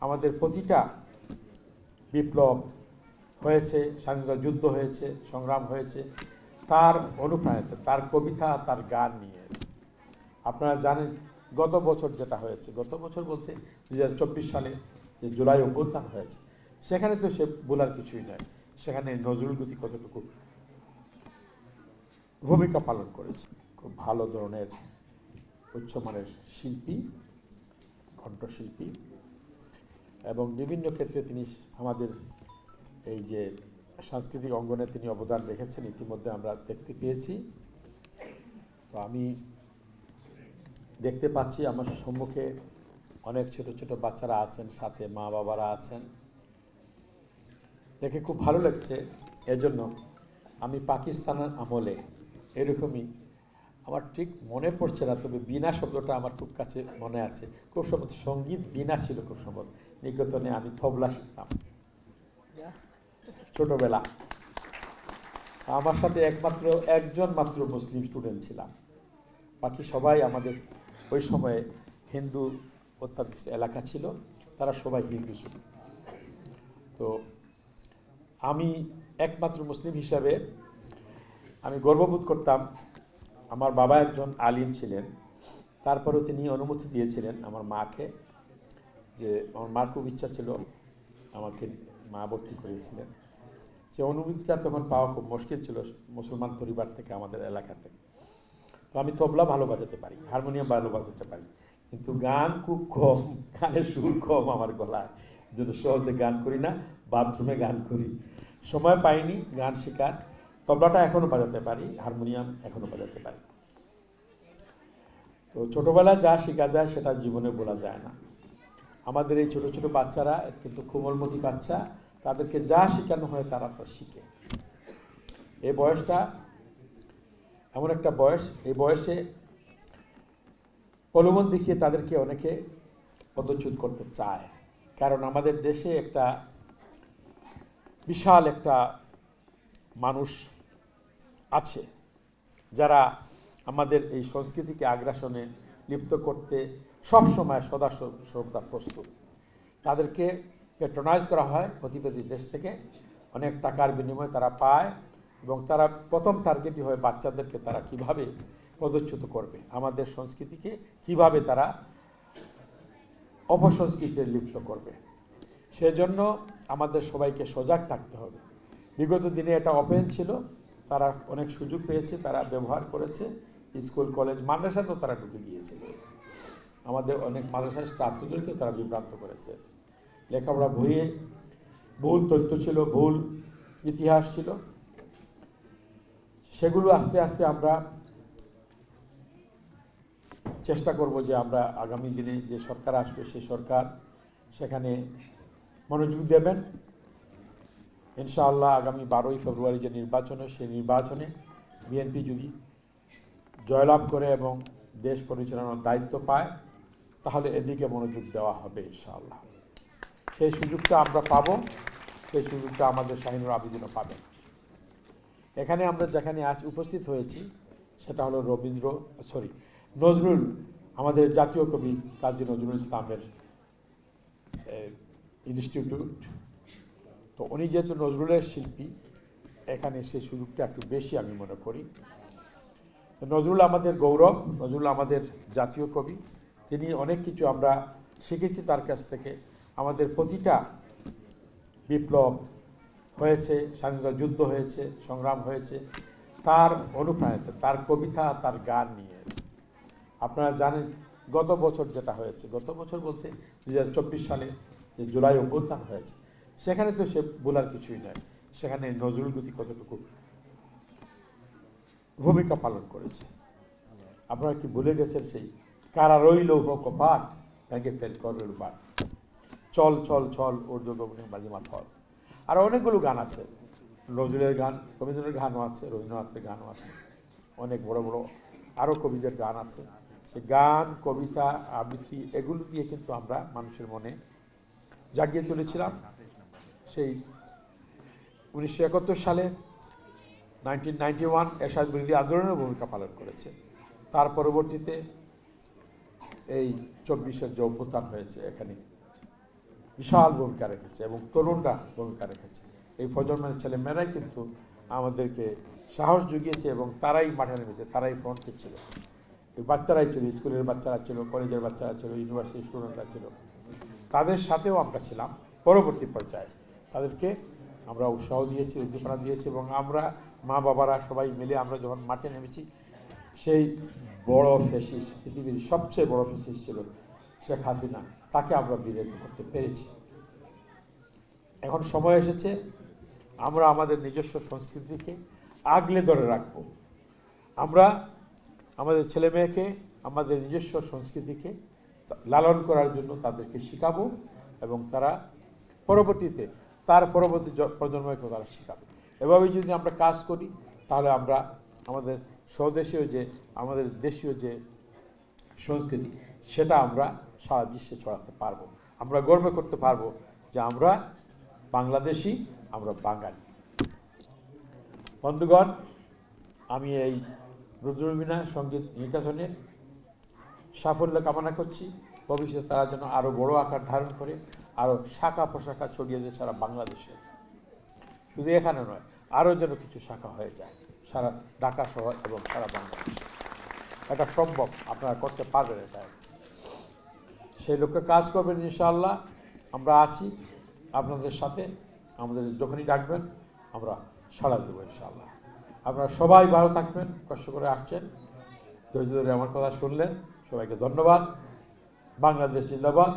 আমাদের প্রতিটা বিপ্লব হয়েছে, স্বাধীনতা যুদ্ধ হয়েছে, সংগ্রাম হয়েছে তার অনুপ্রাণিত, তার কবিতা, তার গান নিয়ে। আপনারা জানেন গত বছর যেটা হয়েছে, গত বছর বলতে 2024 সালে যে জুলাই অভ্যুত্থান হয়েছে, সেখানে তো সে বলার কিছুই নয়। সেখানে নজরুল গীতি কতটুকু ভূমিকা পালন করেছে। খুব ভালো ধরনের উচ্চমানের শিল্পী, কণ্ঠশিল্পী, এবং বিভিন্ন ক্ষেত্রে তিনি আমাদের এই যে সাংস্কৃতিক অঙ্গনে তিনি অবদান রেখেছেন, ইতিমধ্যে আমরা দেখতে পেয়েছি। তো আমি দেখতে পাচ্ছি আমার সম্মুখে অনেক ছোট ছোট বাচ্চারা আছেন, সাথে মা বাবারা আছেন, দেখে খুব ভালো লাগছে। এজন্য আমি পাকিস্তানের আমলে এরকমই, আমার ঠিক মনে পড়ছে না, তবে বীণা শব্দটা আমার খুব কাছে মনে আছে। খুব সম্ভবত সঙ্গীত বীণা ছিল, খুব সম্ভবত নিকেতনে আমি তবলা শিখতাম ছোটবেলা। আমার সাথে একজন মাত্র মুসলিম স্টুডেন্ট ছিলাম, বাকি সবাই আমাদের ওই সময়ে হিন্দু অত্যাধিক এলাকা ছিল, তারা সবাই হিন্দু ছিল। তো আমি একমাত্র মুসলিম হিসাবে আমি গর্ববোধ করতাম। আমার বাবা একজন আলিম ছিলেন, তারপরেও তিনি অনুমতি দিয়েছিলেন আমার মাকে, যে আমার মার খুব ইচ্ছা ছিল আমাকে মা ভর্তি করিয়েছিলেন। সে অনুমতিটা তখন পাওয়া খুব মুশকিল ছিল মুসলমান পরিবার থেকে, আমাদের এলাকা থেকে। তো আমি তবলা ভালো বাজাতে পারি, হারমোনিয়াম ভালো বাজাতে পারি, কিন্তু গান খুব কম, গানের সুর কম আমার গলায়, জন্য সহজে গান করি না, বাথরুমে গান করি। সময় পাইনি গান শেখার। তবলাটা এখনও বাজাতে পারি, হারমোনিয়াম এখনও বাজাতে পারি। তো ছোটোবেলায় যা শেখা যায় সেটা জীবনে বলা যায় না। আমাদের এই ছোটো ছোটো বাচ্চারা কিন্তু কোমলমতি বাচ্চা, তাদেরকে যা শেখানো হয় তারা তা শিখে। এই বয়সটা এমন একটা বয়স, এই বয়সে প্রলোভন দেখিয়ে তাদেরকে অনেকে পদচ্যুত করতে চায়। কারণ আমাদের দেশে একটা বিশাল একটা মানুষ আছে যারা আমাদের এই সংস্কৃতিকে আগ্রাসনে লিপ্ত করতে সবসময় সদা সর্বদা প্রস্তুত। তাদেরকে প্যাট্রোনাইজ করা হয় প্রতিবেশী দেশ থেকে, অনেক টাকার বিনিময়ে তারা পায়, এবং তারা প্রথম টার্গেটই হয় বাচ্চাদেরকে তারা কিভাবে পদচ্যুত করবে, আমাদের সংস্কৃতিকে কিভাবে তারা অপসংস্কৃতিতে লিপ্ত করবে। সেজন্য আমাদের সবাইকে সজাগ থাকতে হবে। বিগত দিনে এটা ওপেন ছিল, তারা অনেক সুযোগ পেয়েছে, তারা ব্যবহার করেছে। স্কুল, কলেজ, মাদ্রাসাতেও তারা ঢুকে গিয়েছিল। আমাদের অনেক মাদ্রাসার ছাত্রদেরকেও তারা বিভ্রান্ত করেছে। লেখাপড়া বইয়ে ভুল তথ্য ছিল, ভুল ইতিহাস ছিল, সেগুলো আস্তে আস্তে আমরা চেষ্টা করব যে আমরা আগামী দিনে যে সরকার আসবে সেই সরকার সেখানে মনোযোগ দেবেন। ইনশাআল্লাহ আগামী 12ই ফেব্রুয়ারি যে নির্বাচন, সেই নির্বাচনে বিএনপি যদি জয়লাভ করে এবং দেশ পরিচালনার দায়িত্ব পায়, তাহলে এদিকে মনোযোগ দেওয়া হবে ইনশাআল্লাহ। সেই সুযোগটা আমরা পাবো, সেই সুযোগটা আমাদের শাহিনুর আবেদিনও পাবেন। এখানে আমরা যেখানে আজ উপস্থিত হয়েছি সেটা হলো নজরুল, আমাদের জাতীয় কবি কাজী নজরুল ইসলামের ইনস্টিটিউট। তো উনি যেহেতু নজরুলের শিল্পী, এখানে সেই সুযোগটা একটু বেশি আমি মনে করি। তো নজরুল আমাদের গৌরব, নজরুল আমাদের জাতীয় কবি। তিনি অনেক কিছু আমরা শিখেছি তার কাছ থেকে। আমাদের প্রতিটা বিপ্লব হয়েছে, স্বাধীনতা যুদ্ধ হয়েছে, সংগ্রাম হয়েছে তার অনুপ্রাণিত, তার কবিতা, তার গান নিয়ে। আপনারা জানেন গত বছর যেটা হয়েছে, গত বছর বলতে 2024 সালে যে জুলাই অভ্যুত্থান হয়েছে, সেখানে তো সে বলার কিছুই নয়। সেখানে নজরুল গীতি কতটুকু ভূমিকা পালন করেছে। আপনারা কি ভুলে গেছেন সেই কারা রইল কপাট ভেঙে ফেল করল বাট, চল চল চল উর্দু গগনে বাজিমাত হল। আর অনেকগুলো গান আছে, নজরুলের গান, রবীন্দ্রের গানও আছে, রবীন্দ্রনাথের গানও আছে, অনেক বড় বড় আরও কবিদের গান আছে। সে গান, কবিতা, আবৃত্তি এগুলো দিয়ে কিন্তু আমরা মানুষের মনে জাগিয়ে তুলেছিলাম। সেই 1971 সালে 1991 এরশাদ বিরোধী আন্দোলনের ভূমিকা পালন করেছে। তার পরবর্তীতে এই 24-এর যে অভ্যুত্থান হয়েছে, এখানে বিশাল ভূমিকা রেখেছে এবং তরুণরা ভূমিকা রেখেছে। এই প্রজন্মের ছেলেমেয়েরাই কিন্তু আমাদেরকে সাহস জুগিয়েছে এবং তারাই মাঠে নেমেছে, তারাই ফ্রন্টে ছিল। এই বাচ্চারাই ছিল, স্কুলের বাচ্চারা ছিল, কলেজের বাচ্চারা ছিল, ইউনিভার্সিটি স্টুডেন্টরা ছিল। তাদের সাথেও আমরা ছিলাম পরবর্তী পর্যায়ে। তাদেরকে আমরা উৎসাহ দিয়েছি, উদ্দীপনা দিয়েছি এবং আমরা মা বাবারা সবাই মিলে আমরা যখন মাঠে নেমেছি, সেই বড় ফ্যাসিস্ট, পৃথিবীর সবচেয়ে বড় ফ্যাসিস্ট ছিল শেখ হাসিনা, তাকে আমরা বিরোধ করতে পেরেছি। এখন সময় এসেছে আমরা আমাদের নিজস্ব সংস্কৃতিকে আগলে ধরে রাখব। আমরা আমাদের ছেলে মেয়েকে আমাদের নিজস্ব সংস্কৃতিকে লালন করার জন্য তাদেরকে শেখাবো এবং তারা পরবর্তীতে তার পরবর্তী প্রজন্মকেও তারা শেখাবে। এভাবেই যদি আমরা কাজ করি তাহলে আমরা আমাদের স্বদেশীয় যে আমাদের দেশীয় যে সংস্কৃতি সেটা আমরা সারা বিশ্বে ছড়াতে পারবো। আমরা গর্ব করতে পারবো যে আমরা বাংলাদেশি, আমরা বাঙালি। বন্ধুগণ, আমি এই রুদ্রবীণা সঙ্গীত নিকেতনের সাফল্য কামনা করছি। ভবিষ্যতে তারা যেন আরও বড় আকার ধারণ করে, আরও শাখা প্রশাখা ছড়িয়ে যায় সারা বাংলাদেশে। শুধু এখানে নয়, আরও যেন কিছু শাখা হয়ে যায় সারা ঢাকা শহর এবং সারা বাংলাদেশ। এটা সম্ভব, আপনারা করতে পারবেন। এটা সেই লক্ষ্যে কাজ করবেন ইনশাআল্লাহ। আমরা আছি আপনাদের সাথে, আমাদের যখনই ডাকবেন আমরা সাড়া দেবো ইনশাআল্লাহ। আপনারা সবাই ভালো থাকবেন, কষ্ট করে আসছেন, ধৈর্য ধরে আমার কথা শুনলেন। সবাইকে ধন্যবাদ। বাংলাদেশ জিন্দাবাদ।